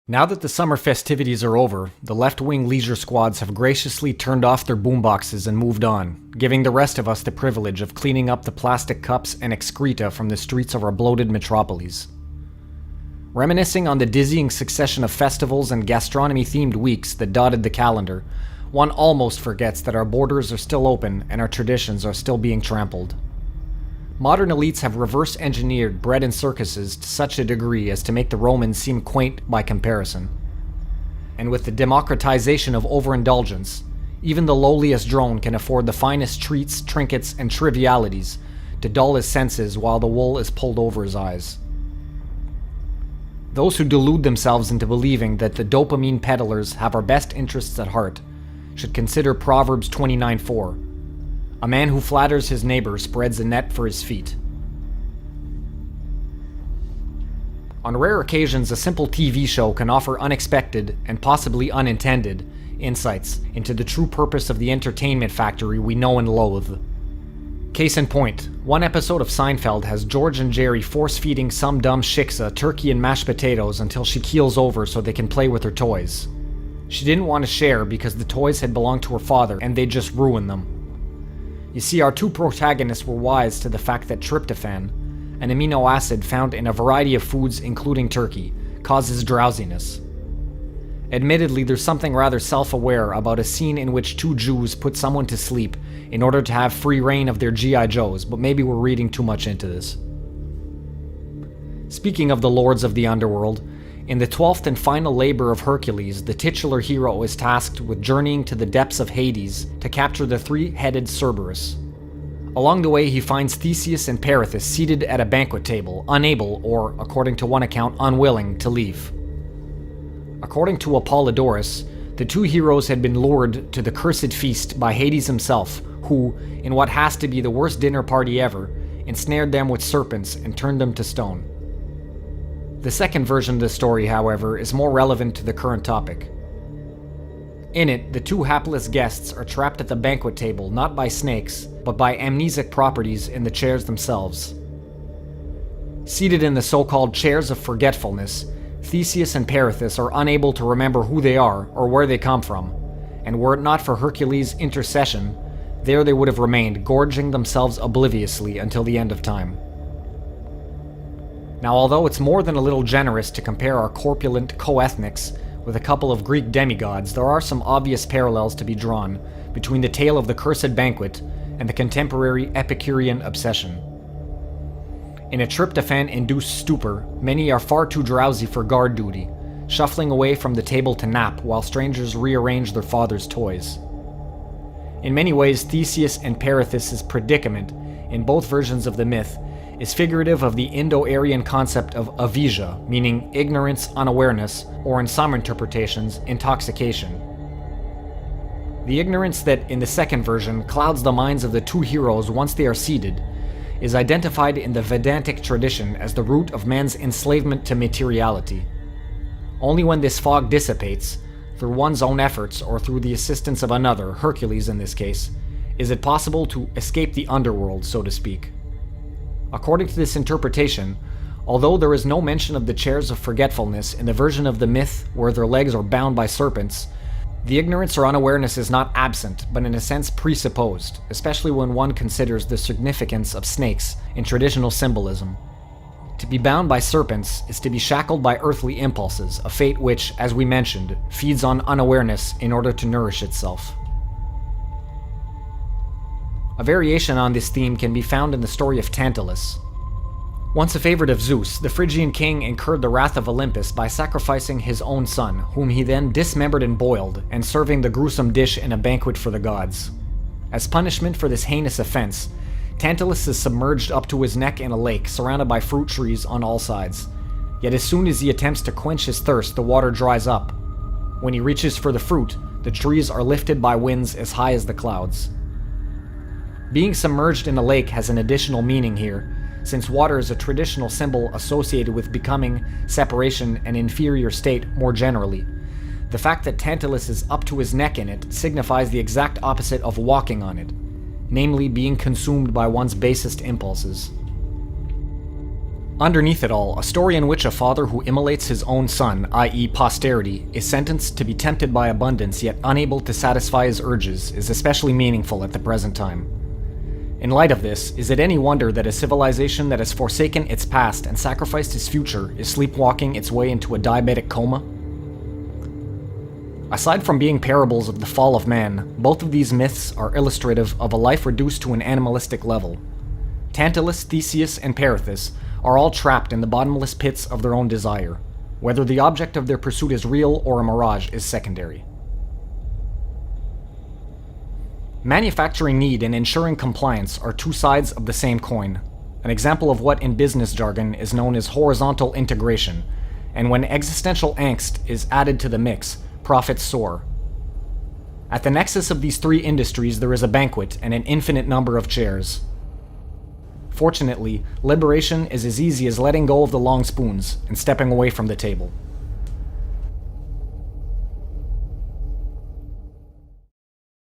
Now that the summer festivities are over, the left-wing leisure squads have graciously turned off their boomboxes and moved on, giving the rest of us the privilege of cleaning up the plastic cups and excreta from the streets of our bloated metropolis. Reminiscing on the dizzying succession of festivals and gastronomy-themed weeks that dotted the calendar, one almost forgets that our borders are still open and our traditions are still being trampled. Modern elites have reverse-engineered bread and circuses to such a degree as to make the Romans seem quaint by comparison. And with the democratization of overindulgence, even the lowliest drone can afford the finest treats, trinkets, and trivialities to dull his senses while the wool is pulled over his eyes. Those who delude themselves into believing that the dopamine peddlers have our best interests at heart should consider Proverbs 29:4. A man who flatters his neighbor spreads a net for his feet. On rare occasions, a simple TV show can offer unexpected, and possibly unintended, insights into the true purpose of the entertainment factory we know and loathe. Case in point, one episode of Seinfeld has George and Jerry force-feeding some dumb shiksa turkey and mashed potatoes until she keels over so they can play with her toys. She didn't want to share because the toys had belonged to her father and they'd just ruin them. You see, our two protagonists were wise to the fact that tryptophan, an amino acid found in a variety of foods including turkey, causes drowsiness. Admittedly, there's something rather self-aware about a scene in which two Jews put someone to sleep in order to have free reign of their G.I. Joes, but maybe we're reading too much into this. Speaking of the lords of the underworld, in the 12th and final labor of Hercules, the titular hero is tasked with journeying to the depths of Hades to capture the three-headed Cerberus. Along the way, he finds Theseus and Perithous seated at a banquet table, unable, or, according to one account, unwilling, to leave. According to Apollodorus, the two heroes had been lured to the cursed feast by Hades himself, who, in what has to be the worst dinner party ever, ensnared them with serpents and turned them to stone. The second version of the story, however, is more relevant to the current topic. In it, the two hapless guests are trapped at the banquet table not by snakes, but by amnesic properties in the chairs themselves. Seated in the so-called chairs of forgetfulness, Theseus and Perithous are unable to remember who they are or where they come from, and were it not for Hercules' intercession, there they would have remained, gorging themselves obliviously until the end of time. Now, although it's more than a little generous to compare our corpulent co-ethnics with a couple of Greek demigods, there are some obvious parallels to be drawn between the tale of the cursed banquet and the contemporary Epicurean obsession. In a tryptophan-induced stupor, many are far too drowsy for guard duty, shuffling away from the table to nap while strangers rearrange their father's toys. In many ways, Theseus and Perithous' predicament, in both versions of the myth, is figurative of the Indo-Aryan concept of avijja, meaning ignorance, unawareness, or in some interpretations, intoxication. The ignorance that, in the second version, clouds the minds of the two heroes once they are seated, is identified in the Vedantic tradition as the root of man's enslavement to materiality. Only when this fog dissipates, through one's own efforts or through the assistance of another, Hercules in this case, is it possible to escape the underworld, so to speak. According to this interpretation, although there is no mention of the chairs of forgetfulness in the version of the myth where their legs are bound by serpents, the ignorance or unawareness is not absent, but in a sense presupposed, especially when one considers the significance of snakes in traditional symbolism. To be bound by serpents is to be shackled by earthly impulses, a fate which, as we mentioned, feeds on unawareness in order to nourish itself. A variation on this theme can be found in the story of Tantalus. Once a favorite of Zeus, the Phrygian king incurred the wrath of Olympus by sacrificing his own son, whom he then dismembered and boiled, and serving the gruesome dish in a banquet for the gods. As punishment for this heinous offense, Tantalus is submerged up to his neck in a lake surrounded by fruit trees on all sides. Yet as soon as he attempts to quench his thirst, the water dries up. When he reaches for the fruit, the trees are lifted by winds as high as the clouds. Being submerged in a lake has an additional meaning here, since water is a traditional symbol associated with becoming, separation, and inferior state more generally. The fact that Tantalus is up to his neck in it signifies the exact opposite of walking on it, namely being consumed by one's basest impulses. Underneath it all, a story in which a father who immolates his own son, i.e. posterity, is sentenced to be tempted by abundance yet unable to satisfy his urges is especially meaningful at the present time. In light of this, is it any wonder that a civilization that has forsaken its past and sacrificed its future is sleepwalking its way into a diabetic coma? Aside from being parables of the fall of man, both of these myths are illustrative of a life reduced to an animalistic level. Tantalus, Theseus, and Perithous are all trapped in the bottomless pits of their own desire. Whether the object of their pursuit is real or a mirage is secondary. Manufacturing need and ensuring compliance are two sides of the same coin, an example of what in business jargon is known as horizontal integration, and when existential angst is added to the mix, profits soar. At the nexus of these three industries there is a banquet and an infinite number of chairs. Fortunately, liberation is as easy as letting go of the long spoons and stepping away from the table.